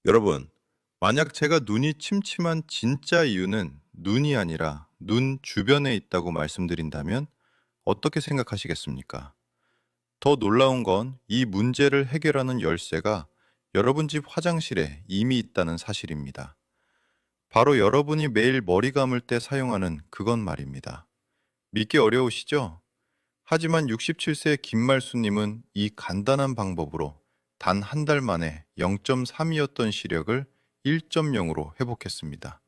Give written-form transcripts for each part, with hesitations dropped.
여러분, 만약 제가 눈이 침침한 진짜 이유는 눈이 아니라 눈 주변에 있다고 말씀드린다면 어떻게 생각하시겠습니까? 더 놀라운 건 이 문제를 해결하는 열쇠가 여러분 집 화장실에 이미 있다는 사실입니다. 바로 여러분이 매일 머리 감을 때 사용하는 그건 말입니다. 믿기 어려우시죠? 하지만 67세 김말수님은 이 간단한 방법으로 단 한 달 만에 0.3이었던 시력을 1.0으로 회복했습니다.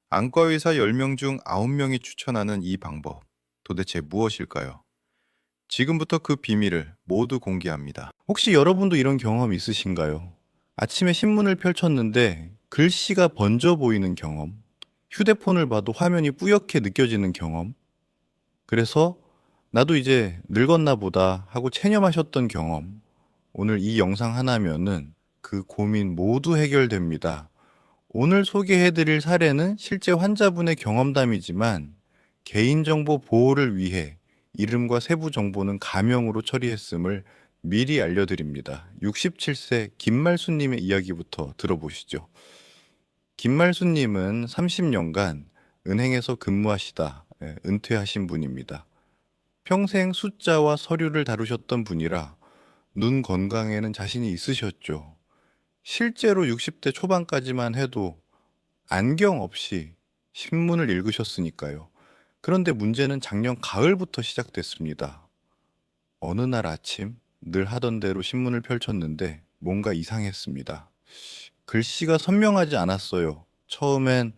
안과의사 10명 중 9명이 추천하는 이 방법, 도대체 무엇일까요? 지금부터 그 비밀을 모두 공개합니다. 혹시 여러분도 이런 경험 있으신가요? 아침에 신문을 펼쳤는데 글씨가 번져 보이는 경험, 휴대폰을 봐도 화면이 뿌옇게 느껴지는 경험, 그래서 나도 이제 늙었나 보다 하고 체념하셨던 경험, 오늘 이 영상 하나면은 그 고민 모두 해결됩니다. 오늘 소개해드릴 사례는 실제 환자분의 경험담이지만 개인정보 보호를 위해 이름과 세부 정보는 가명으로 처리했음을 미리 알려드립니다. 67세 김말수님의 이야기부터 들어보시죠. 김말수님은 30년간 은행에서 근무하시다 은퇴하신 분입니다. 평생 숫자와 서류를 다루셨던 분이라 눈 건강에는 자신이 있으셨죠. 실제로 60대 초반까지만 해도 안경 없이 신문을 읽으셨으니까요. 그런데 문제는 작년 가을부터 시작됐습니다. 어느 날 아침 늘 하던 대로 신문을 펼쳤는데 뭔가 이상했습니다. 글씨가 선명하지 않았어요. 처음엔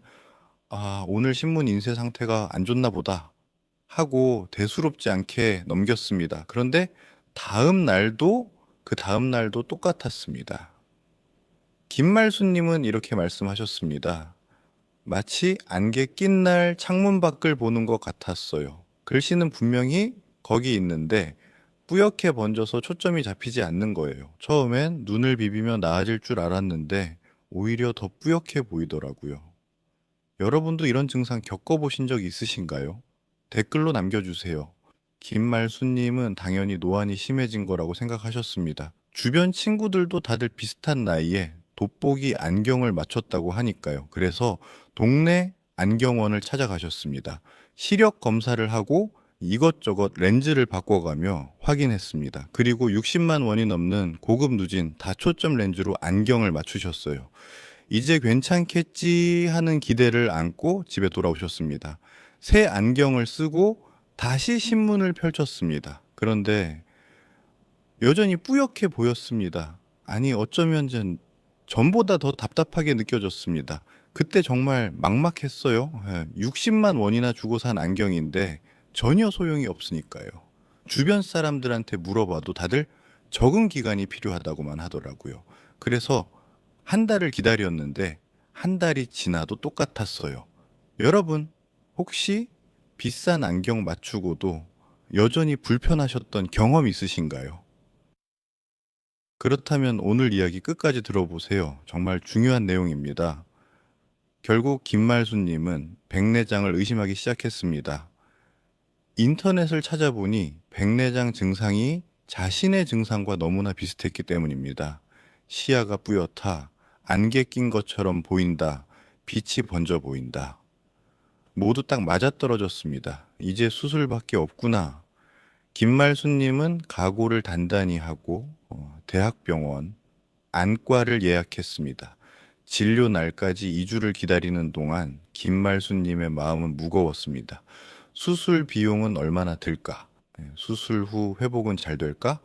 오늘 신문 인쇄 상태가 안 좋나 보다 하고 대수롭지 않게 넘겼습니다. 그런데 그 다음 날도 똑같았습니다. 김말수님은 이렇게 말씀하셨습니다. 마치 안개 낀 날 창문 밖을 보는 것 같았어요. 글씨는 분명히 거기 있는데 뿌옇게 번져서 초점이 잡히지 않는 거예요. 처음엔 눈을 비비면 나아질 줄 알았는데 오히려 더 뿌옇게 보이더라고요. 여러분도 이런 증상 겪어보신 적 있으신가요? 댓글로 남겨주세요. 김말수님은 당연히 노안이 심해진 거라고 생각하셨습니다. 주변 친구들도 다들 비슷한 나이에 돋보기 안경을 맞췄다고 하니까요. 그래서 동네 안경원을 찾아가셨습니다. 시력 검사를 하고 이것저것 렌즈를 바꿔가며 확인했습니다. 그리고 60만 원이 넘는 고급 누진 다초점 렌즈로 안경을 맞추셨어요. 이제 괜찮겠지 하는 기대를 안고 집에 돌아오셨습니다. 새 안경을 쓰고 다시 신문을 펼쳤습니다. 그런데 여전히 뿌옇게 보였습니다. 아니, 어쩌면 전보다 더 답답하게 느껴졌습니다. 그때 정말 막막했어요. 60만 원이나 주고 산 안경인데 전혀 소용이 없으니까요. 주변 사람들한테 물어봐도 다들 적응 기간이 필요하다고만 하더라고요. 그래서 한 달을 기다렸는데 한 달이 지나도 똑같았어요. 여러분, 혹시 비싼 안경 맞추고도 여전히 불편하셨던 경험 있으신가요? 그렇다면 오늘 이야기 끝까지 들어보세요. 정말 중요한 내용입니다. 결국 김말수님은 백내장을 의심하기 시작했습니다. 인터넷을 찾아보니 백내장 증상이 자신의 증상과 너무나 비슷했기 때문입니다. 시야가 뿌옇다, 안개 낀 것처럼 보인다, 빛이 번져 보인다. 모두 딱 맞아떨어졌습니다. 이제 수술밖에 없구나. 김말수님은 각오를 단단히 하고 대학병원 안과를 예약했습니다. 진료 날까지 2주를 기다리는 동안 김말수님의 마음은 무거웠습니다. 수술 비용은 얼마나 들까? 수술 후 회복은 잘 될까?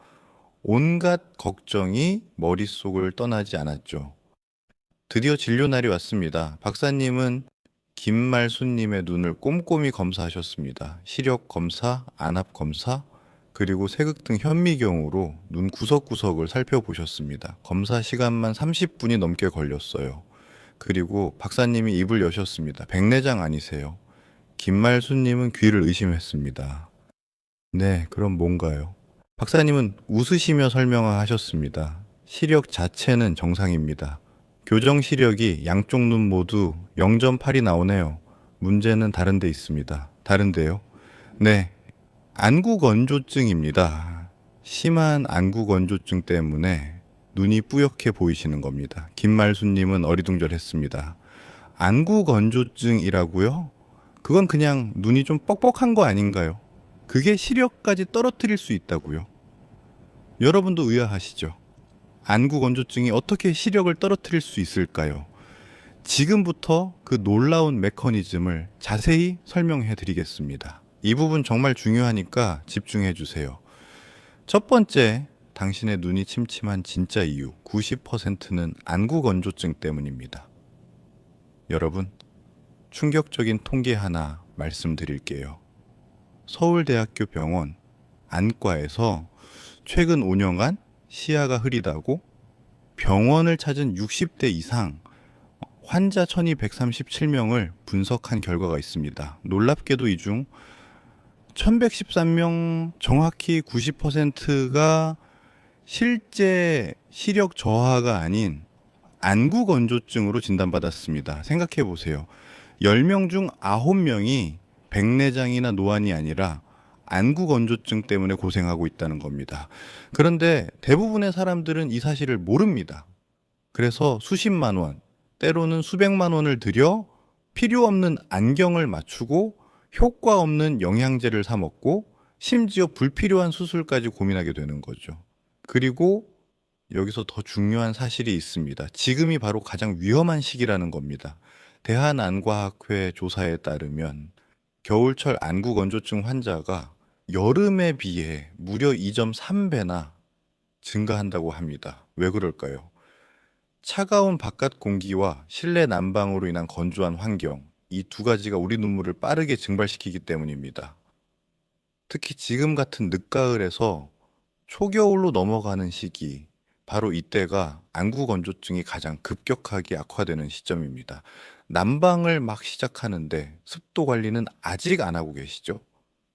온갖 걱정이 머릿속을 떠나지 않았죠. 드디어 진료 날이 왔습니다. 박사님은 김말수님의 눈을 꼼꼼히 검사하셨습니다. 시력 검사, 안압 검사, 그리고 색극등 현미경으로 눈 구석구석을 살펴보셨습니다. 검사 시간만 30분이 넘게 걸렸어요. 그리고 박사님이 입을 여셨습니다. 백내장 아니세요? 김말수님은 귀를 의심했습니다. 네, 그럼 뭔가요? 박사님은 웃으시며 설명하셨습니다. 시력 자체는 정상입니다. 교정 시력이 양쪽 눈 모두 0.8이 나오네요. 문제는 다른 데 있습니다. 다른데요? 네, 안구건조증입니다. 심한 안구건조증 때문에 눈이 뿌옇게 보이시는 겁니다. 김말수님은 어리둥절했습니다. 안구건조증이라고요? 그건 그냥 눈이 좀 뻑뻑한 거 아닌가요? 그게 시력까지 떨어뜨릴 수 있다고요? 여러분도 의아하시죠? 안구건조증이 어떻게 시력을 떨어뜨릴 수 있을까요? 지금부터 그 놀라운 메커니즘을 자세히 설명해 드리겠습니다. 이 부분 정말 중요하니까 집중해 주세요. 첫 번째, 당신의 눈이 침침한 진짜 이유 90%는 안구건조증 때문입니다. 여러분, 충격적인 통계 하나 말씀드릴게요. 서울대학교 병원 안과에서 최근 5년간 시야가 흐리다고 병원을 찾은 60대 이상 환자 1237명을 분석한 결과가 있습니다. 놀랍게도 이 중 1113명 정확히 90%가 실제 시력 저하가 아닌 안구 건조증으로 진단받았습니다. 생각해 보세요. 10명 중 9명이 백내장이나 노안이 아니라 안구 건조증 때문에 고생하고 있다는 겁니다. 그런데 대부분의 사람들은 이 사실을 모릅니다. 그래서 수십만 원, 때로는 수백만 원을 들여 필요 없는 안경을 맞추고 효과 없는 영양제를 사 먹고 심지어 불필요한 수술까지 고민하게 되는 거죠. 그리고 여기서 더 중요한 사실이 있습니다. 지금이 바로 가장 위험한 시기라는 겁니다. 대한안과학회 조사에 따르면 겨울철 안구 건조증 환자가 여름에 비해 무려 2.3배나 증가한다고 합니다. 왜 그럴까요? 차가운 바깥 공기와 실내 난방으로 인한 건조한 환경, 이 두 가지가 우리 눈물을 빠르게 증발시키기 때문입니다. 특히 지금 같은 늦가을에서 초겨울로 넘어가는 시기, 바로 이때가 안구 건조증이 가장 급격하게 악화되는 시점입니다. 난방을 막 시작하는데 습도 관리는 아직 안 하고 계시죠?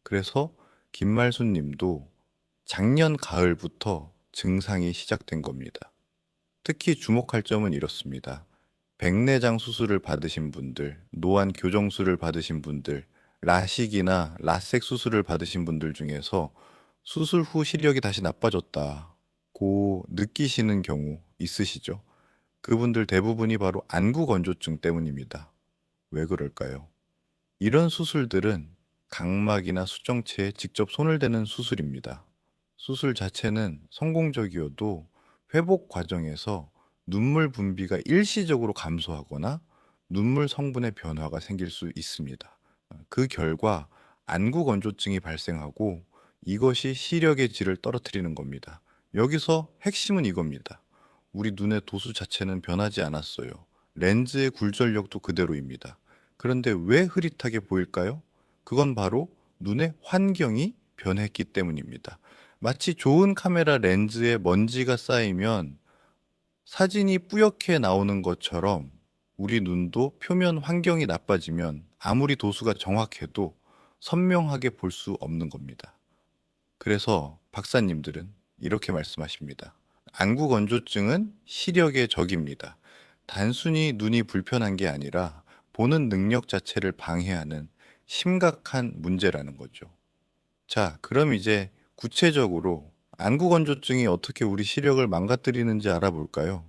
그래서 김말순 님도 작년 가을부터 증상이 시작된 겁니다. 특히 주목할 점은 이렇습니다. 백내장 수술을 받으신 분들, 노안 교정술을 받으신 분들, 라식이나 라섹 수술을 받으신 분들 중에서 수술 후 시력이 다시 나빠졌다고 느끼시는 경우 있으시죠? 그분들 대부분이 바로 안구 건조증 때문입니다. 왜 그럴까요? 이런 수술들은 각막이나 수정체에 직접 손을 대는 수술입니다. 수술 자체는 성공적이어도 회복 과정에서 눈물 분비가 일시적으로 감소하거나 눈물 성분의 변화가 생길 수 있습니다. 그 결과 안구 건조증이 발생하고 이것이 시력의 질을 떨어뜨리는 겁니다. 여기서 핵심은 이겁니다. 우리 눈의 도수 자체는 변하지 않았어요. 렌즈의 굴절력도 그대로입니다. 그런데 왜 흐릿하게 보일까요? 그건 바로 눈의 환경이 변했기 때문입니다. 마치 좋은 카메라 렌즈에 먼지가 쌓이면 사진이 뿌옇게 나오는 것처럼 우리 눈도 표면 환경이 나빠지면 아무리 도수가 정확해도 선명하게 볼 수 없는 겁니다. 그래서 박사님들은 이렇게 말씀하십니다. 안구 건조증은 시력의 적입니다. 단순히 눈이 불편한 게 아니라 보는 능력 자체를 방해하는 심각한 문제라는 거죠. 자, 그럼 이제 구체적으로 안구 건조증이 어떻게 우리 시력을 망가뜨리는지 알아볼까요?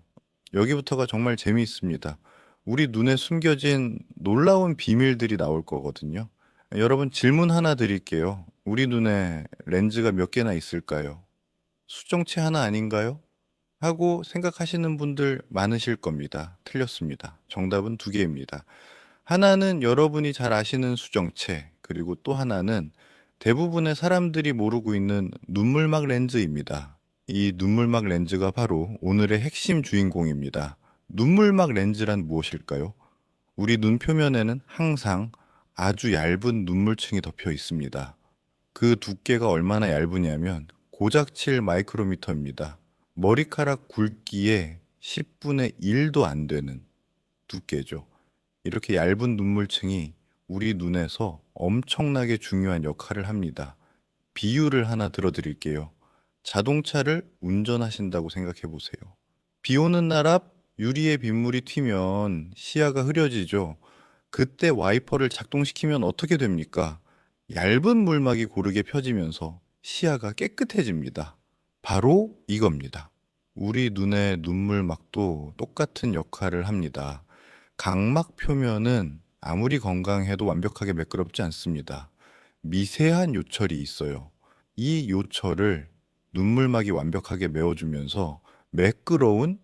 여기부터가 정말 재미있습니다. 우리 눈에 숨겨진 놀라운 비밀들이 나올 거거든요. 여러분 질문 하나 드릴게요. 우리 눈에 렌즈가 몇 개나 있을까요? 수정체 하나 아닌가요? 하고 생각하시는 분들 많으실 겁니다. 틀렸습니다. 정답은 두 개입니다. 하나는 여러분이 잘 아시는 수정체, 그리고 또 하나는 대부분의 사람들이 모르고 있는 눈물막 렌즈입니다. 이 눈물막 렌즈가 바로 오늘의 핵심 주인공입니다. 눈물막 렌즈란 무엇일까요? 우리 눈 표면에는 항상 아주 얇은 눈물층이 덮여 있습니다. 그 두께가 얼마나 얇으냐면 고작칠 마이크로미터입니다. 머리카락 굵기의 10분의 1도 안 되는 두께죠. 이렇게 얇은 눈물층이 우리 눈에서 엄청나게 중요한 역할을 합니다. 비유를 하나 들어드릴게요. 자동차를 운전하신다고 생각해 보세요. 비 오는 날 앞 유리에 빗물이 튀면 시야가 흐려지죠. 그때 와이퍼를 작동시키면 어떻게 됩니까? 얇은 물막이 고르게 펴지면서 시야가 깨끗해집니다. 바로 이겁니다. 우리 눈의 눈물막도 똑같은 역할을 합니다. 각막 표면은 아무리 건강해도 완벽하게 매끄럽지 않습니다. 미세한 요철이 있어요. 이 요철을 눈물막이 완벽하게 메워주면서 매끄러운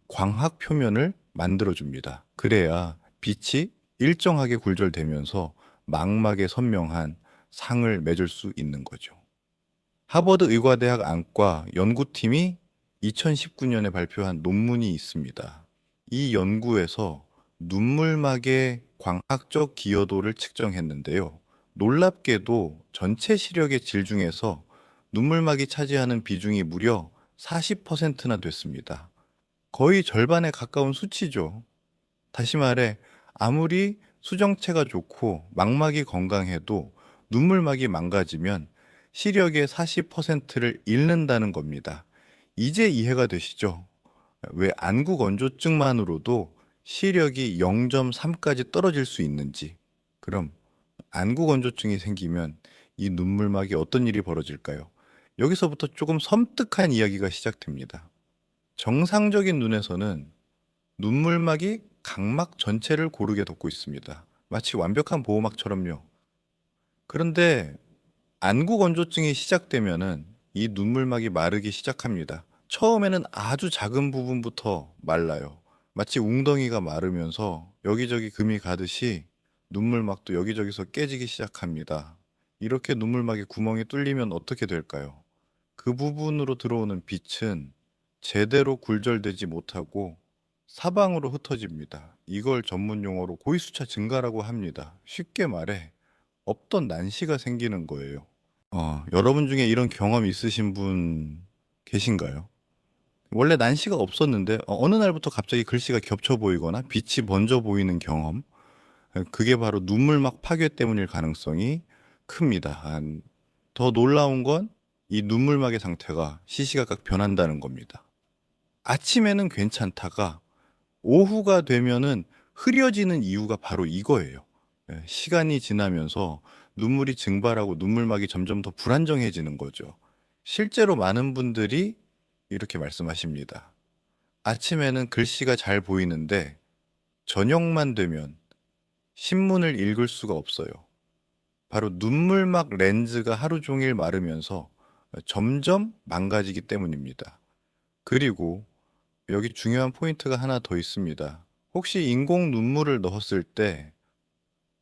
광학 표면을 만들어줍니다. 그래야 빛이 일정하게 굴절되면서 망막에 선명한 상을 맺을 수 있는 거죠. 하버드 의과대학 안과 연구팀이 2019년에 발표한 논문이 있습니다. 이 연구에서 눈물막의 광학적 기여도를 측정했는데요. 놀랍게도 전체 시력의 질 중에서 눈물막이 차지하는 비중이 무려 40%나 됐습니다. 거의 절반에 가까운 수치죠. 다시 말해, 아무리 수정체가 좋고 망막이 건강해도 눈물막이 망가지면 시력의 40%를 잃는다는 겁니다. 이제 이해가 되시죠? 왜 안구 건조증만으로도 시력이 0.3까지 떨어질 수 있는지. 그럼 안구 건조증이 생기면 이 눈물막이 어떤 일이 벌어질까요? 여기서부터 조금 섬뜩한 이야기가 시작됩니다. 정상적인 눈에서는 눈물막이 각막 전체를 고르게 덮고 있습니다. 마치 완벽한 보호막처럼요. 그런데 안구 건조증이 시작되면은 이 눈물막이 마르기 시작합니다. 처음에는 아주 작은 부분부터 말라요. 마치 웅덩이가 마르면서 여기저기 금이 가듯이 눈물막도 여기저기서 깨지기 시작합니다. 이렇게 눈물막에 구멍이 뚫리면 어떻게 될까요? 그 부분으로 들어오는 빛은 제대로 굴절되지 못하고 사방으로 흩어집니다. 이걸 전문 용어로 고위수차 증가라고 합니다. 쉽게 말해 없던 난시가 생기는 거예요. 여러분 중에 이런 경험 있으신 분 계신가요? 원래 난시가 없었는데 어느 날부터 갑자기 글씨가 겹쳐 보이거나 빛이 번져 보이는 경험. 그게 바로 눈물막 파괴 때문일 가능성이 큽니다. 더 놀라운 건 이 눈물막의 상태가 시시각각 변한다는 겁니다. 아침에는 괜찮다가 오후가 되면은 흐려지는 이유가 바로 이거예요. 시간이 지나면서 눈물이 증발하고 눈물막이 점점 더 불안정해지는 거죠. 실제로 많은 분들이 이렇게 말씀하십니다. 아침에는 글씨가 잘 보이는데 저녁만 되면 신문을 읽을 수가 없어요. 바로 눈물막 렌즈가 하루 종일 마르면서 점점 망가지기 때문입니다. 그리고 여기 중요한 포인트가 하나 더 있습니다. 혹시 인공 눈물을 넣었을 때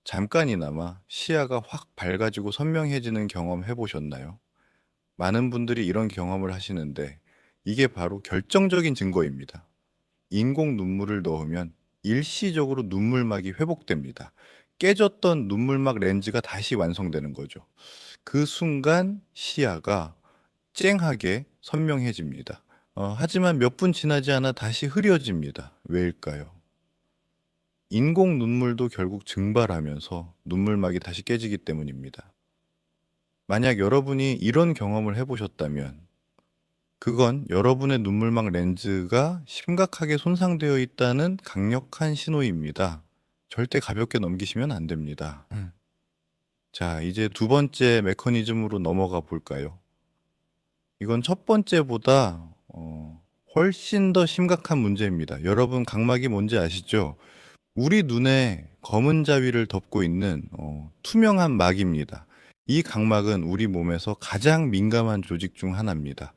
잠깐이나마 시야가 확 밝아지고 선명해지는 경험 해보셨나요? 많은 분들이 이런 경험을 하시는데 이게 바로 결정적인 증거입니다. 인공 눈물을 넣으면 일시적으로 눈물막이 회복됩니다. 깨졌던 눈물막 렌즈가 다시 완성되는 거죠. 그 순간 시야가 쨍하게 선명해집니다. 하지만 몇 분 지나지 않아 다시 흐려집니다. 왜일까요? 인공 눈물도 결국 증발하면서 눈물막이 다시 깨지기 때문입니다. 만약 여러분이 이런 경험을 해보셨다면 그건 여러분의 눈물막 렌즈가 심각하게 손상되어 있다는 강력한 신호입니다. 절대 가볍게 넘기시면 안 됩니다. 자, 이제 두 번째 메커니즘으로 넘어가 볼까요? 이건 첫 번째보다 훨씬 더 심각한 문제입니다. 여러분 각막이 뭔지 아시죠? 우리 눈에 검은 자위를 덮고 있는 투명한 막입니다. 이 각막은 우리 몸에서 가장 민감한 조직 중 하나입니다.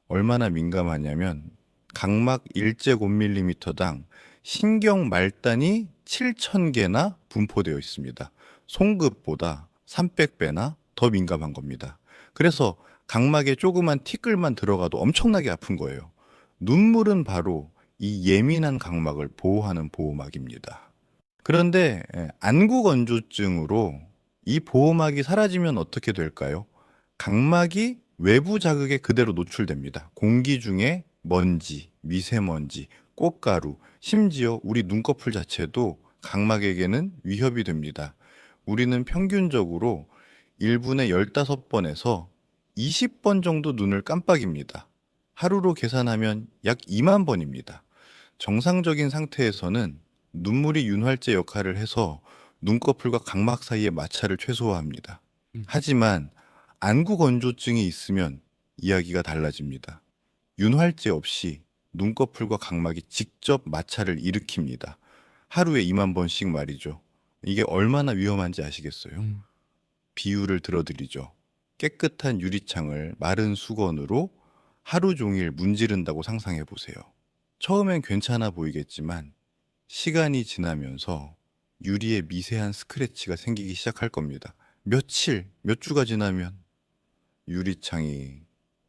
얼마나 민감하냐면 각막 1제곱밀리미터당 신경 말단이 7,000개나 분포되어 있습니다. 송긋보다 300배나 더 민감한 겁니다. 그래서 각막에 조그만 티끌만 들어가도 엄청나게 아픈 거예요. 눈물은 바로 이 예민한 각막을 보호하는 보호막입니다. 그런데 안구 건조증으로 이 보호막이 사라지면 어떻게 될까요? 각막이 외부 자극에 그대로 노출됩니다. 공기 중에 먼지, 미세먼지, 꽃가루, 심지어 우리 눈꺼풀 자체도 각막에게는 위협이 됩니다. 우리는 평균적으로 1분에 15번에서 20번 정도 눈을 깜빡입니다. 하루로 계산하면 약 2만 번입니다. 정상적인 상태에서는 눈물이 윤활제 역할을 해서 눈꺼풀과 각막 사이의 마찰을 최소화합니다. 하지만 안구 건조증이 있으면 이야기가 달라집니다. 윤활제 없이 눈꺼풀과 각막이 직접 마찰을 일으킵니다. 하루에 2만 번씩 말이죠. 이게 얼마나 위험한지 아시겠어요? 비유를 들어드리죠. 깨끗한 유리창을 마른 수건으로 하루 종일 문지른다고 상상해 보세요. 처음엔 괜찮아 보이겠지만 시간이 지나면서 유리에 미세한 스크래치가 생기기 시작할 겁니다. 며칠, 몇 주가 지나면 유리창이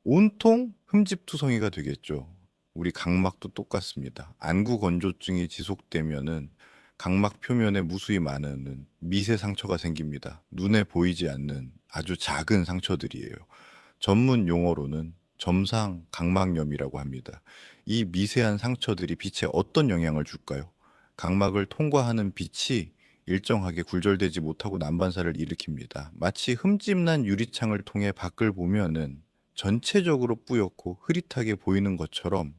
온통 흠집투성이가 되겠죠. 우리 각막도 똑같습니다. 안구 건조증이 지속되면은 각막 표면에 무수히 많은 미세 상처가 생깁니다. 눈에 보이지 않는 아주 작은 상처들이에요. 전문 용어로는 점상 각막염이라고 합니다. 이 미세한 상처들이 빛에 어떤 영향을 줄까요? 각막을 통과하는 빛이 일정하게 굴절되지 못하고 난반사를 일으킵니다. 마치 흠집난 유리창을 통해 밖을 보면은 전체적으로 뿌옇고 흐릿하게 보이는 것처럼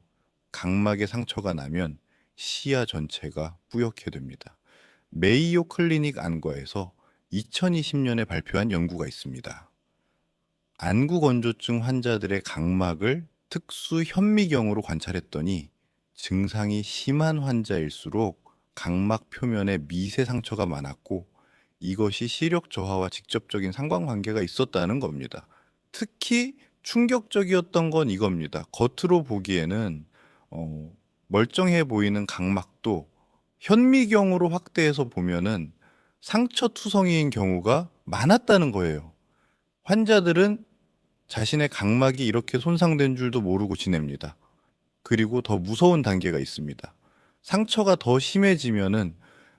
각막에 상처가 나면 시야 전체가 뿌옇게 됩니다. 메이오 클리닉 안과에서 2020년에 발표한 연구가 있습니다. 안구 건조증 환자들의 각막을 특수 현미경으로 관찰했더니 증상이 심한 환자일수록 각막 표면에 미세 상처가 많았고 이것이 시력 저하와 직접적인 상관관계가 있었다는 겁니다. 특히 충격적이었던 건 이겁니다. 겉으로 보기에는 멀쩡해 보이는 각막도 현미경으로 확대해서 보면은 상처 투성이인 경우가 많았다는 거예요. 환자들은 자신의 각막이 이렇게 손상된 줄도 모르고 지냅니다. 그리고 더 무서운 단계가 있습니다. 상처가 더 심해지면은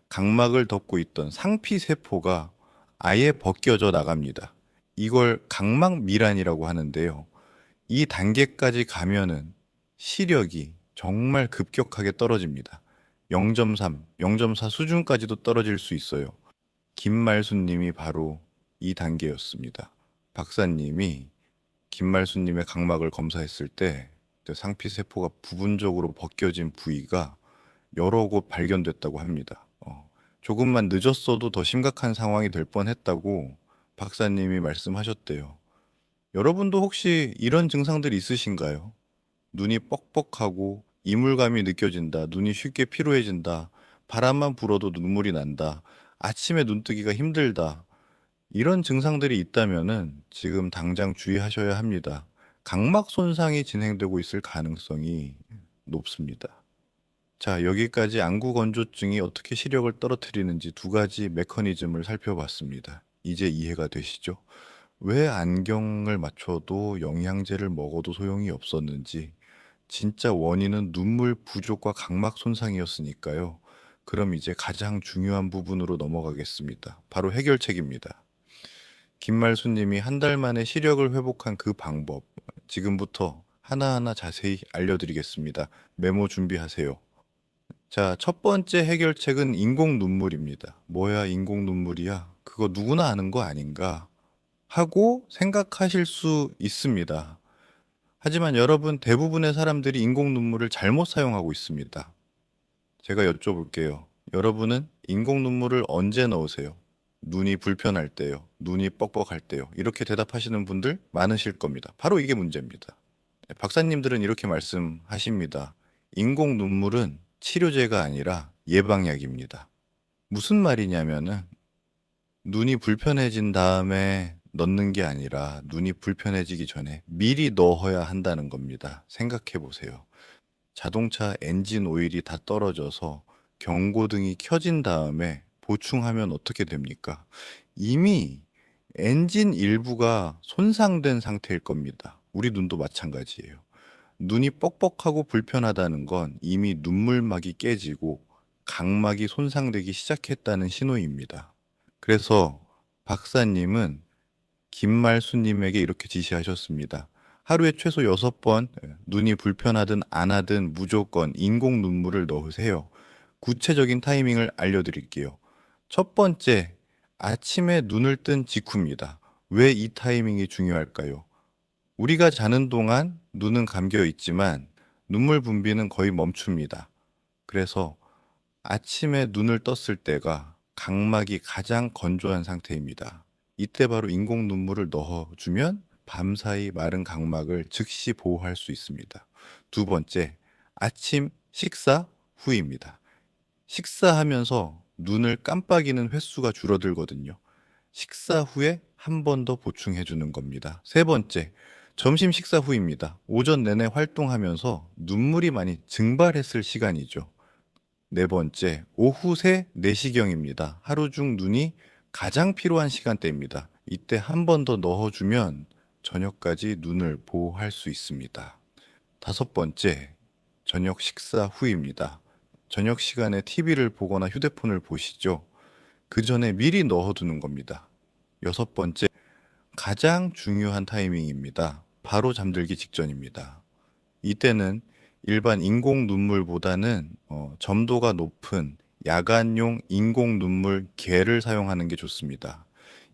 각막을 덮고 있던 상피 세포가 아예 벗겨져 나갑니다. 이걸 각막 미란이라고 하는데요. 이 단계까지 가면은 시력이 정말 급격하게 떨어집니다. 0.3, 0.4 수준까지도 떨어질 수 있어요. 김말수님이 바로 이 단계였습니다. 박사님이 김말수님의 각막을 검사했을 때 상피 세포가 부분적으로 벗겨진 부위가 여러 곳 발견됐다고 합니다. 조금만 늦었어도 더 심각한 상황이 될 뻔했다고 박사님이 말씀하셨대요. 여러분도 혹시 이런 증상들 있으신가요? 눈이 뻑뻑하고 이물감이 느껴진다. 눈이 쉽게 피로해진다. 바람만 불어도 눈물이 난다. 아침에 눈뜨기가 힘들다. 이런 증상들이 있다면은 지금 당장 주의하셔야 합니다. 각막 손상이 진행되고 있을 가능성이 높습니다. 자, 여기까지 안구 건조증이 어떻게 시력을 떨어뜨리는지 두 가지 메커니즘을 살펴봤습니다. 이제 이해가 되시죠? 왜 안경을 맞춰도 영양제를 먹어도 소용이 없었는지, 진짜 원인은 눈물 부족과 각막 손상이었으니까요. 그럼 이제 가장 중요한 부분으로 넘어가겠습니다. 바로 해결책입니다. 김말수님이 한 달 만에 시력을 회복한 그 방법, 지금부터 하나하나 자세히 알려드리겠습니다. 메모 준비하세요. 자, 첫 번째 해결책은 인공 눈물입니다. 뭐야, 인공 눈물이야? 그거 누구나 아는 거 아닌가? 하고 생각하실 수 있습니다. 하지만 여러분, 대부분의 사람들이 인공 눈물을 잘못 사용하고 있습니다. 제가 여쭤볼게요. 여러분은 인공 눈물을 언제 넣으세요? 눈이 불편할 때요. 눈이 뻑뻑할 때요. 이렇게 대답하시는 분들 많으실 겁니다. 바로 이게 문제입니다. 박사님들은 이렇게 말씀하십니다. 인공 눈물은 치료제가 아니라 예방약입니다. 무슨 말이냐면은 눈이 불편해진 다음에 넣는 게 아니라 눈이 불편해지기 전에 미리 넣어야 한다는 겁니다. 생각해 보세요. 자동차 엔진 오일이 다 떨어져서 경고등이 켜진 다음에 보충하면 어떻게 됩니까? 이미 엔진 일부가 손상된 상태일 겁니다. 우리 눈도 마찬가지예요. 눈이 뻑뻑하고 불편하다는 건 이미 눈물막이 깨지고 각막이 손상되기 시작했다는 신호입니다. 그래서 박사님은 김말수님에게 이렇게 지시하셨습니다. 하루에 최소 6번 눈이 불편하든 안 하든 무조건 인공 눈물을 넣으세요. 구체적인 타이밍을 알려드릴게요. 첫 번째, 아침에 눈을 뜬 직후입니다. 왜 이 타이밍이 중요할까요? 우리가 자는 동안 눈은 감겨 있지만 눈물 분비는 거의 멈춥니다. 그래서 아침에 눈을 떴을 때가 각막이 가장 건조한 상태입니다. 이때 바로 인공 눈물을 넣어주면 밤사이 마른 각막을 즉시 보호할 수 있습니다. 두 번째, 아침 식사 후입니다. 식사하면서 눈을 깜빡이는 횟수가 줄어들거든요. 식사 후에 한 번 더 보충해 주는 겁니다. 세 번째, 점심 식사 후입니다. 오전 내내 활동하면서 눈물이 많이 증발했을 시간이죠. 네 번째, 오후 3, 4시경입니다. 하루 중 눈이 가장 필요한 시간대입니다. 이때 한 번 더 넣어주면 저녁까지 눈을 보호할 수 있습니다. 다섯 번째, 저녁 식사 후입니다. 저녁 시간에 TV를 보거나 휴대폰을 보시죠. 그 전에 미리 넣어두는 겁니다. 여섯 번째, 가장 중요한 타이밍입니다. 바로 잠들기 직전입니다. 이때는 일반 인공 눈물보다는 점도가 높은 야간용 인공 눈물 겔을 사용하는 게 좋습니다.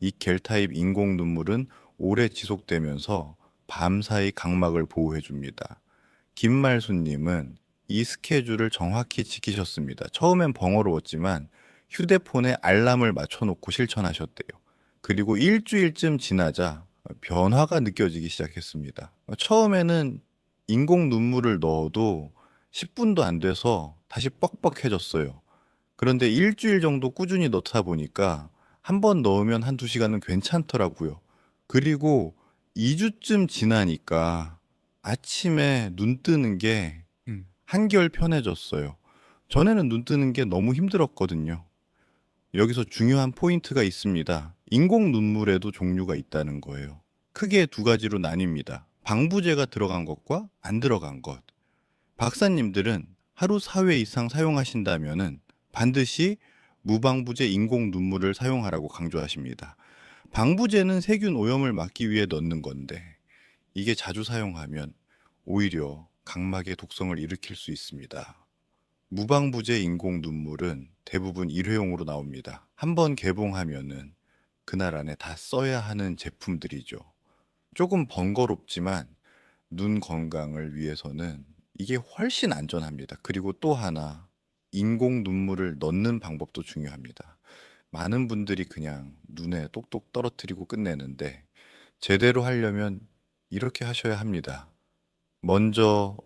이 겔 타입 인공 눈물은 오래 지속되면서 밤사이 각막을 보호해 줍니다. 김말수님은 이 스케줄을 정확히 지키셨습니다. 처음엔 번거로웠지만 휴대폰에 알람을 맞춰놓고 실천하셨대요. 그리고 일주일쯤 지나자 변화가 느껴지기 시작했습니다. 처음에는 인공 눈물을 넣어도 10분도 안 돼서 다시 뻑뻑해졌어요. 그런데 일주일 정도 꾸준히 넣다 보니까 한 번 넣으면 한두 시간은 괜찮더라고요. 그리고 2주쯤 지나니까 아침에 눈 뜨는 게 한결 편해졌어요. 전에는 눈 뜨는 게 너무 힘들었거든요. 여기서 중요한 포인트가 있습니다. 인공 눈물에도 종류가 있다는 거예요. 크게 두 가지로 나뉩니다. 방부제가 들어간 것과 안 들어간 것. 박사님들은 하루 4회 이상 사용하신다면은 반드시 무방부제 인공 눈물을 사용하라고 강조하십니다. 방부제는 세균 오염을 막기 위해 넣는 건데 이게 자주 사용하면 오히려 각막의 독성을 일으킬 수 있습니다. 무방부제 인공 눈물은 대부분 일회용으로 나옵니다. 한번 개봉하면은 그날 안에 다 써야 하는 제품들이죠. 조금 번거롭지만 눈 건강을 위해서는 이게 훨씬 안전합니다. 그리고 또 하나, 인공 눈물을 넣는 방법도 중요합니다. 많은 분들이 그냥 눈에 똑똑 떨어뜨리고 끝내는데 제대로 하려면 이렇게 하셔야 합니다. 먼저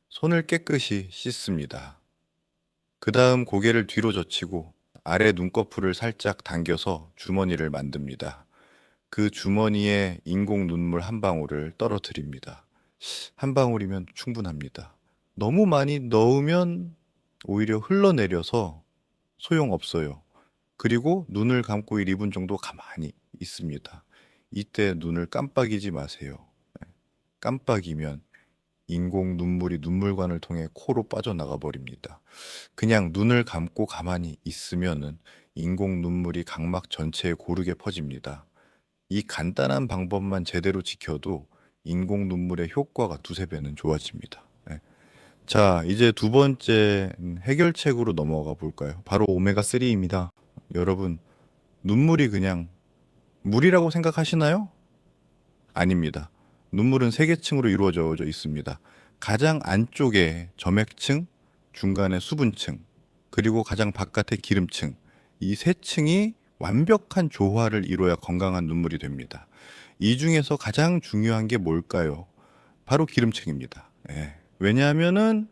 손을 깨끗이 씻습니다. 그 다음 고개를 뒤로 젖히고 아래 눈꺼풀을 살짝 당겨서 주머니를 만듭니다. 그 주머니에 인공 눈물 한 방울을 떨어뜨립니다. 한 방울이면 충분합니다. 너무 많이 넣으면 오히려 흘러내려서 소용없어요. 그리고 눈을 감고 1, 2분 정도 가만히 있습니다. 이때 눈을 깜빡이지 마세요. 깜빡이면 인공 눈물이 눈물관을 통해 코로 빠져나가 버립니다. 그냥 눈을 감고 가만히 있으면은 인공 눈물이 각막 전체에 고르게 퍼집니다. 이 간단한 방법만 제대로 지켜도 인공 눈물의 효과가 두세 배는 좋아집니다. 네. 자, 이제 두 번째 해결책으로 넘어가 볼까요? 바로 오메가3입니다. 여러분, 눈물이 그냥 물이라고 생각하시나요? 아닙니다. 눈물은 세 계층으로 이루어져 있습니다. 가장 안쪽에 점액층, 중간에 수분층, 그리고 가장 바깥에 기름층. 이 세 층이 완벽한 조화를 이루어야 건강한 눈물이 됩니다. 이 중에서 가장 중요한 게 뭘까요? 바로 기름층입니다. 예. 왜냐하면은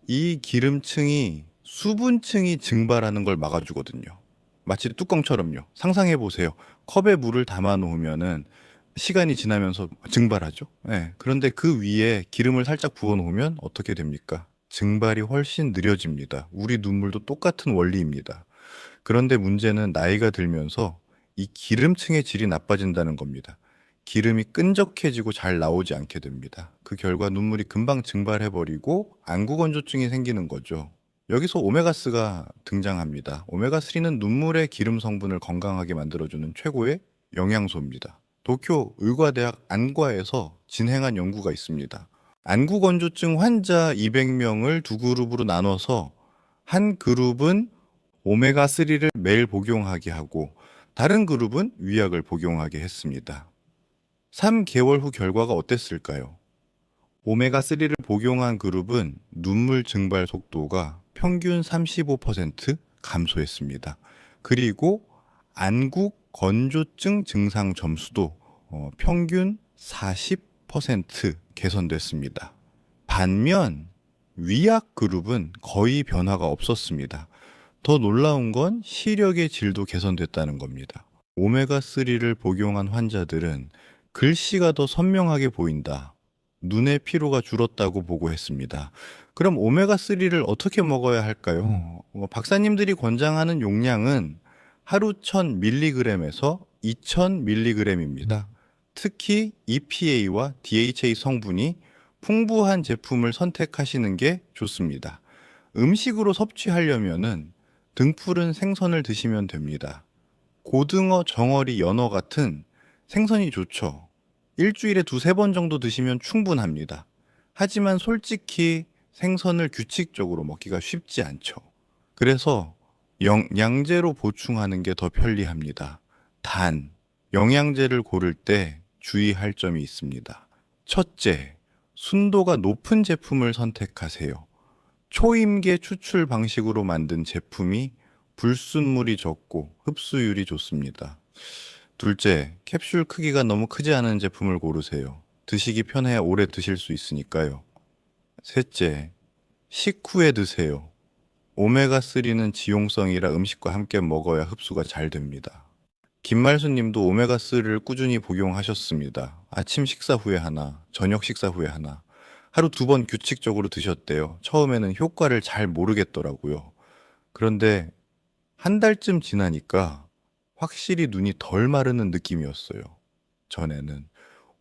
이 기름층이 수분층이 증발하는 걸 막아주거든요. 마치 뚜껑처럼요. 상상해 보세요. 컵에 물을 담아 놓으면은 시간이 지나면서 증발하죠. 예. 그런데 그 위에 기름을 살짝 부어 놓으면 어떻게 됩니까? 증발이 훨씬 느려집니다. 우리 눈물도 똑같은 원리입니다. 그런데 문제는 나이가 들면서 이 기름층의 질이 나빠진다는 겁니다. 기름이 끈적해지고 잘 나오지 않게 됩니다. 그 결과 눈물이 금방 증발해버리고 안구건조증이 생기는 거죠. 여기서 오메가3가 등장합니다. 오메가3는 눈물의 기름 성분을 건강하게 만들어주는 최고의 영양소입니다. 도쿄 의과대학 안과에서 진행한 연구가 있습니다. 안구건조증 환자 200명을 두 그룹으로 나눠서 한 그룹은 오메가3를 매일 복용하게 하고 다른 그룹은 위약을 복용하게 했습니다. 3개월 후 결과가 어땠을까요? 오메가3를 복용한 그룹은 눈물 증발 속도가 평균 35% 감소했습니다. 그리고 안구 건조증 증상 점수도 평균 40% 개선됐습니다. 반면 위약 그룹은 거의 변화가 없었습니다. 더 놀라운 건 시력의 질도 개선됐다는 겁니다. 오메가3를 복용한 환자들은 글씨가 더 선명하게 보인다. 눈의 피로가 줄었다고 보고했습니다. 그럼 오메가3를 어떻게 먹어야 할까요? 박사님들이 권장하는 용량은 하루 1000mg에서 2000mg입니다. 특히 EPA와 DHA 성분이 풍부한 제품을 선택하시는 게 좋습니다. 음식으로 섭취하려면은 등푸른 생선을 드시면 됩니다. 고등어, 정어리, 연어 같은 생선이 좋죠. 일주일에 두세 번 정도 드시면 충분합니다. 하지만 솔직히 생선을 규칙적으로 먹기가 쉽지 않죠. 그래서 양제로 보충하는 게 더 편리합니다. 단, 영양제를 고를 때 주의할 점이 있습니다. 첫째, 순도가 높은 제품을 선택하세요. 초임계 추출 방식으로 만든 제품이 불순물이 적고 흡수율이 좋습니다. 둘째, 캡슐 크기가 너무 크지 않은 제품을 고르세요. 드시기 편해야 오래 드실 수 있으니까요. 셋째, 식후에 드세요. 오메가3는 지용성이라 음식과 함께 먹어야 흡수가 잘 됩니다. 김말수 님도 오메가3를 꾸준히 복용하셨습니다. 아침 식사 후에 하나, 저녁 식사 후에 하나. 하루 2번 규칙적으로 드셨대요. 처음에는 효과를 잘 모르겠더라고요. 그런데 한 달쯤 지나니까 확실히 눈이 덜 마르는 느낌이었어요. 전에는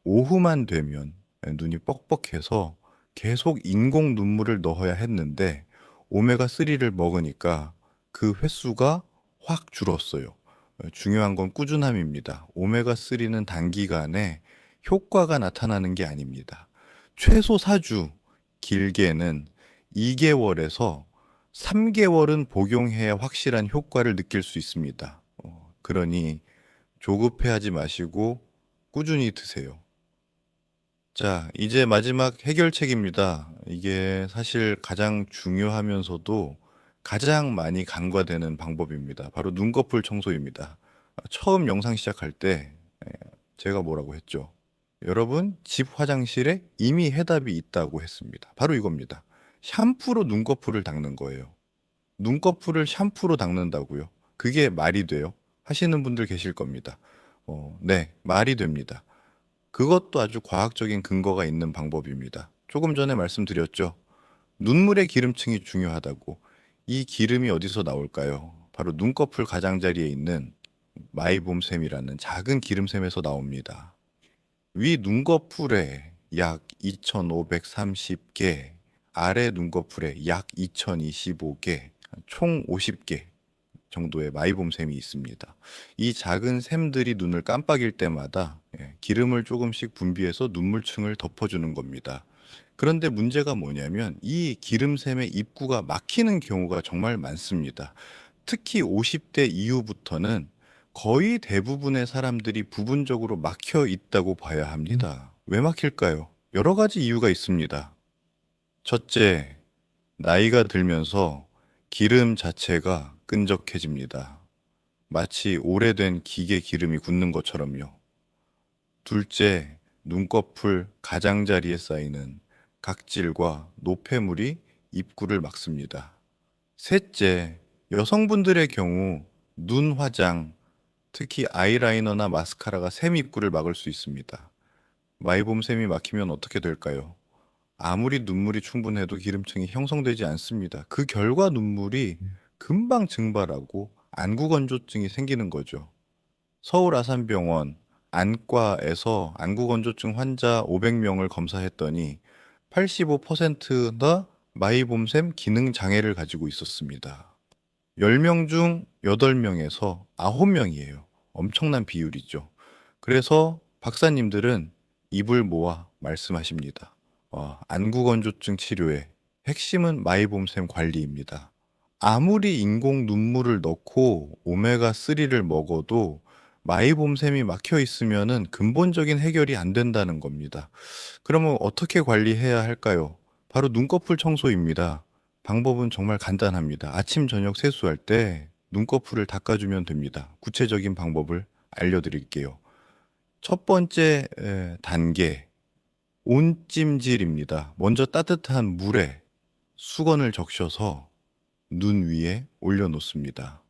오후만 되면 눈이 뻑뻑해서 계속 인공 눈물을 넣어야 했는데 오메가3를 먹으니까 그 횟수가 확 줄었어요. 중요한 건 꾸준함입니다. 오메가3는 단기간에 효과가 나타나는 게 아닙니다. 최소 4주, 길게는 2개월에서 3개월은 복용해야 확실한 효과를 느낄 수 있습니다. 그러니 조급해하지 마시고 꾸준히 드세요. 자, 이제 마지막 해결책입니다. 이게 사실 가장 중요하면서도 가장 많이 간과되는 방법입니다. 바로 눈꺼풀 청소입니다. 처음 영상 시작할 때 제가 뭐라고 했죠? 여러분, 집 화장실에 이미 해답이 있다고 했습니다. 바로 이겁니다. 샴푸로 눈꺼풀을 닦는 거예요. 눈꺼풀을 샴푸로 닦는다고요? 그게 말이 돼요? 하시는 분들 계실 겁니다. 네, 말이 됩니다. 그것도 아주 과학적인 근거가 있는 방법입니다. 조금 전에 말씀드렸죠. 눈물의 기름층이 중요하다고. 이 기름이 어디서 나올까요? 바로 눈꺼풀 가장자리에 있는 마이봄샘이라는 작은 기름샘에서 나옵니다. 위 눈꺼풀에 약 2530개, 아래 눈꺼풀에 약 2025개, 총 50개 정도의 마이봄샘이 있습니다. 이 작은 샘들이 눈을 깜빡일 때마다 기름을 조금씩 분비해서 눈물층을 덮어주는 겁니다. 그런데 문제가 뭐냐면 이 기름샘의 입구가 막히는 경우가 정말 많습니다. 특히 50대 이후부터는 거의 대부분의 사람들이 부분적으로 막혀 있다고 봐야 합니다. 왜 막힐까요? 여러 가지 이유가 있습니다. 첫째, 나이가 들면서 기름 자체가 끈적해집니다. 마치 오래된 기계 기름이 굳는 것처럼요. 둘째, 눈꺼풀 가장자리에 쌓이는 각질과 노폐물이 입구를 막습니다. 셋째, 여성분들의 경우 눈 화장, 특히 아이라이너나 마스카라가 샘 입구를 막을 수 있습니다. 마이봄 샘이 막히면 어떻게 될까요? 아무리 눈물이 충분해도 기름층이 형성되지 않습니다. 그 결과 눈물이 금방 증발하고 안구건조증이 생기는 거죠. 서울 아산병원 안과에서 안구건조증 환자 500명을 검사했더니 85%가 마이봄샘 기능 장애를 가지고 있었습니다. 10명 중 8명에서 9명이에요. 엄청난 비율이죠. 그래서 박사님들은 입을 모아 말씀하십니다. 안구건조증 치료의 핵심은 마이봄샘 관리입니다. 아무리 인공 눈물을 넣고 오메가3를 먹어도 마이봄샘이 막혀 있으면은 근본적인 해결이 안 된다는 겁니다. 그러면 어떻게 관리해야 할까요? 바로 눈꺼풀 청소입니다. 방법은 정말 간단합니다. 아침, 저녁 세수할 때 눈꺼풀을 닦아주면 됩니다. 구체적인 방법을 알려드릴게요. 첫 번째 단계, 온찜질입니다. 먼저 따뜻한 물에 수건을 적셔서 눈 위에 올려놓습니다.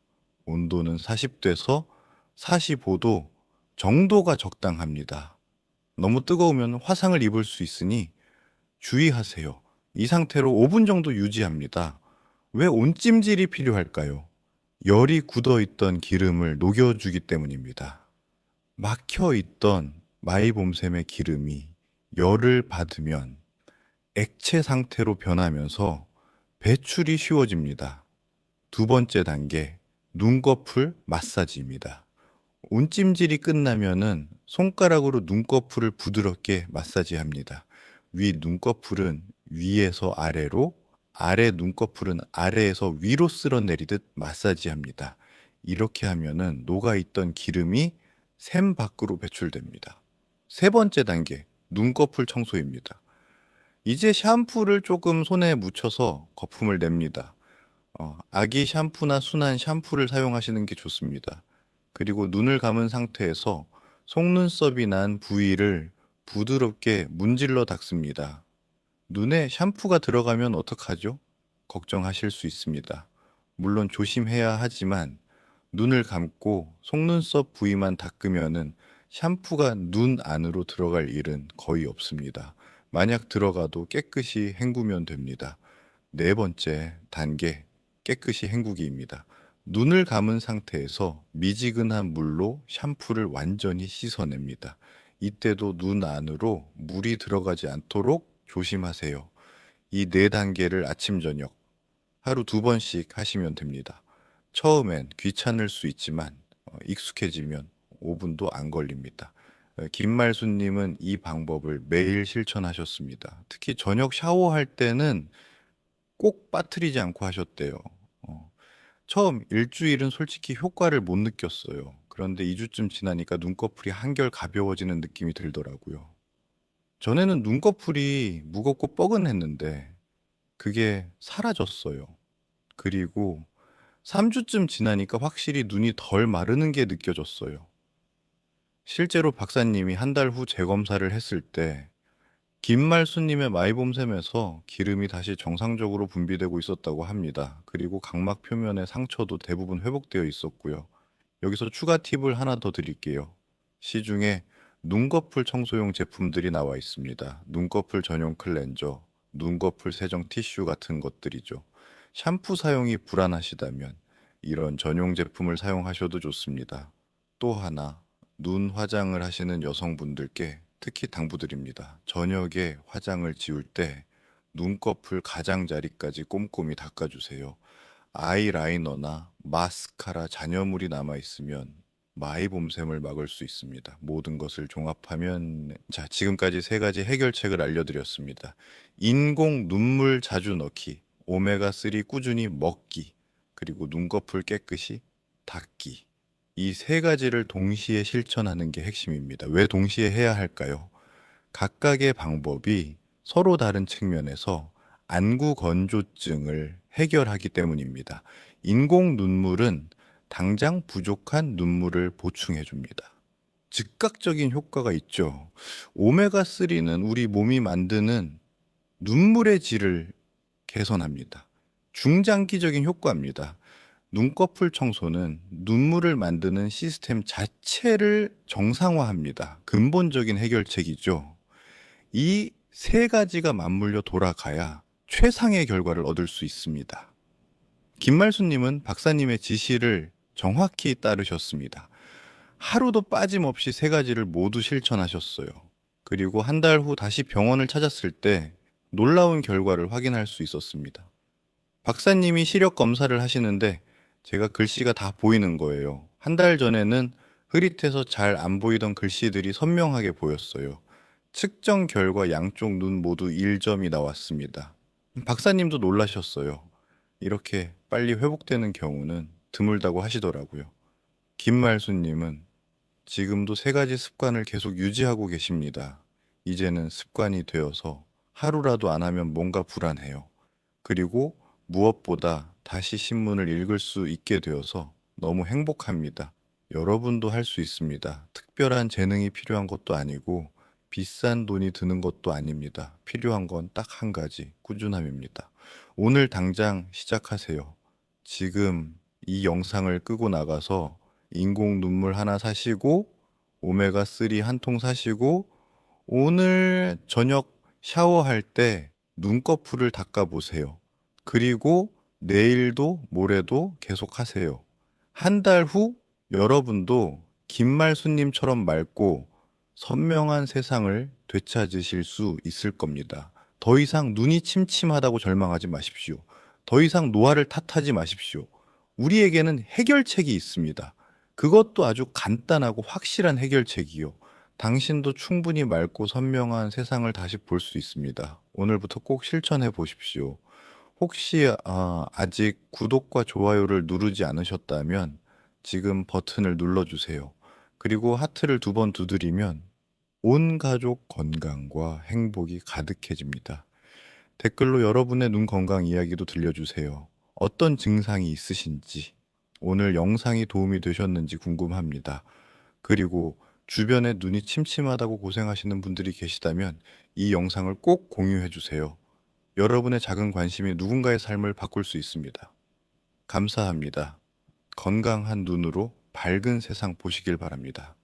온도는 40도에서 45도 정도가 적당합니다. 너무 뜨거우면 화상을 입을 수 있으니 주의하세요. 이 상태로 5분 정도 유지합니다. 왜 온찜질이 필요할까요? 열이 굳어있던 기름을 녹여주기 때문입니다. 막혀있던 마이봄샘의 기름이 열을 받으면 액체 상태로 변하면서 배출이 쉬워집니다. 두 번째 단계, 눈꺼풀 마사지입니다. 온찜질이 끝나면은 손가락으로 눈꺼풀을 부드럽게 마사지합니다. 위 눈꺼풀은 위에서 아래로, 아래 눈꺼풀은 아래에서 위로 쓸어내리듯 마사지합니다. 이렇게 하면은 녹아있던 기름이 샘 밖으로 배출됩니다. 세 번째 단계, 눈꺼풀 청소입니다. 이제 샴푸를 조금 손에 묻혀서 거품을 냅니다. 아기 샴푸나 순한 샴푸를 사용하시는 게 좋습니다. 그리고 눈을 감은 상태에서 속눈썹이 난 부위를 부드럽게 문질러 닦습니다. 눈에 샴푸가 들어가면 어떡하죠? 걱정하실 수 있습니다. 물론 조심해야 하지만 눈을 감고 속눈썹 부위만 닦으면은 샴푸가 눈 안으로 들어갈 일은 거의 없습니다. 만약 들어가도 깨끗이 헹구면 됩니다. 네 번째 단계, 깨끗이 헹구기입니다. 눈을 감은 상태에서 미지근한 물로 샴푸를 완전히 씻어냅니다. 이때도 눈 안으로 물이 들어가지 않도록 조심하세요. 이 네 단계를 아침, 저녁 하루 2번씩 하시면 됩니다. 처음엔 귀찮을 수 있지만 익숙해지면 5분도 안 걸립니다. 김말수님은 이 방법을 매일 실천하셨습니다. 특히 저녁 샤워할 때는 꼭 빠뜨리지 않고 하셨대요. 처음 일주일은 솔직히 효과를 못 느꼈어요. 그런데 2주쯤 지나니까 눈꺼풀이 한결 가벼워지는 느낌이 들더라고요. 전에는 눈꺼풀이 무겁고 뻐근했는데 그게 사라졌어요. 그리고 3주쯤 지나니까 확실히 눈이 덜 마르는 게 느껴졌어요. 실제로 박사님이 한 달 후 재검사를 했을 때 김말수님의 마이봄샘에서 기름이 다시 정상적으로 분비되고 있었다고 합니다. 그리고 각막 표면의 상처도 대부분 회복되어 있었고요. 여기서 추가 팁을 하나 더 드릴게요. 시중에 눈꺼풀 청소용 제품들이 나와 있습니다. 눈꺼풀 전용 클렌저, 눈꺼풀 세정 티슈 같은 것들이죠. 샴푸 사용이 불안하시다면 이런 전용 제품을 사용하셔도 좋습니다. 또 하나, 눈 화장을 하시는 여성분들께 특히 당부드립니다. 저녁에 화장을 지울 때 눈꺼풀 가장자리까지 꼼꼼히 닦아주세요. 아이라이너나 마스카라 잔여물이 남아있으면 마이봄샘을 막을 수 있습니다. 모든 것을 종합하면, 자, 지금까지 3가지 해결책을 알려드렸습니다. 인공 눈물 자주 넣기, 오메가3 꾸준히 먹기, 그리고 눈꺼풀 깨끗이 닦기. 이 3가지를 동시에 실천하는 게 핵심입니다. 왜 동시에 해야 할까요? 각각의 방법이 서로 다른 측면에서 안구 건조증을 해결하기 때문입니다. 인공 눈물은 당장 부족한 눈물을 보충해 줍니다. 즉각적인 효과가 있죠. 오메가3는 우리 몸이 만드는 눈물의 질을 개선합니다. 중장기적인 효과입니다. 눈꺼풀 청소는 눈물을 만드는 시스템 자체를 정상화합니다. 근본적인 해결책이죠. 이 3가지가 맞물려 돌아가야 최상의 결과를 얻을 수 있습니다. 김말수님은 박사님의 지시를 정확히 따르셨습니다. 하루도 빠짐없이 3가지를 모두 실천하셨어요. 그리고 한 달 후 다시 병원을 찾았을 때 놀라운 결과를 확인할 수 있었습니다. 박사님이 시력 검사를 하시는데 제가 글씨가 다 보이는 거예요. 한 달 전에는 흐릿해서 잘 안 보이던 글씨들이 선명하게 보였어요. 측정 결과 양쪽 눈 모두 1점이 나왔습니다. 박사님도 놀라셨어요. 이렇게 빨리 회복되는 경우는 드물다고 하시더라고요. 김말수님은 지금도 3가지 습관을 계속 유지하고 계십니다. 이제는 습관이 되어서 하루라도 안 하면 뭔가 불안해요. 그리고 무엇보다 다시 신문을 읽을 수 있게 되어서 너무 행복합니다. 여러분도 할 수 있습니다. 특별한 재능이 필요한 것도 아니고 비싼 돈이 드는 것도 아닙니다. 필요한 건 딱 한 가지, 꾸준함입니다. 오늘 당장 시작하세요. 지금 이 영상을 끄고 나가서 인공 눈물 하나 사시고 오메가3 한 통 사시고 오늘 저녁 샤워할 때 눈꺼풀을 닦아 보세요. 그리고 내일도 모레도 계속 하세요. 한 달 후 여러분도 김말수님처럼 맑고 선명한 세상을 되찾으실 수 있을 겁니다. 더 이상 눈이 침침하다고 절망하지 마십시오. 더 이상 노화를 탓하지 마십시오. 우리에게는 해결책이 있습니다. 그것도 아주 간단하고 확실한 해결책이요. 당신도 충분히 맑고 선명한 세상을 다시 볼 수 있습니다. 오늘부터 꼭 실천해 보십시오. 혹시 아직 구독과 좋아요를 누르지 않으셨다면 지금 버튼을 눌러주세요. 그리고 하트를 2번 두드리면 온 가족 건강과 행복이 가득해집니다. 댓글로 여러분의 눈 건강 이야기도 들려주세요. 어떤 증상이 있으신지, 오늘 영상이 도움이 되셨는지 궁금합니다. 그리고 주변에 눈이 침침하다고 고생하시는 분들이 계시다면 이 영상을 꼭 공유해 주세요. 여러분의 작은 관심이 누군가의 삶을 바꿀 수 있습니다. 감사합니다. 건강한 눈으로 밝은 세상 보시길 바랍니다.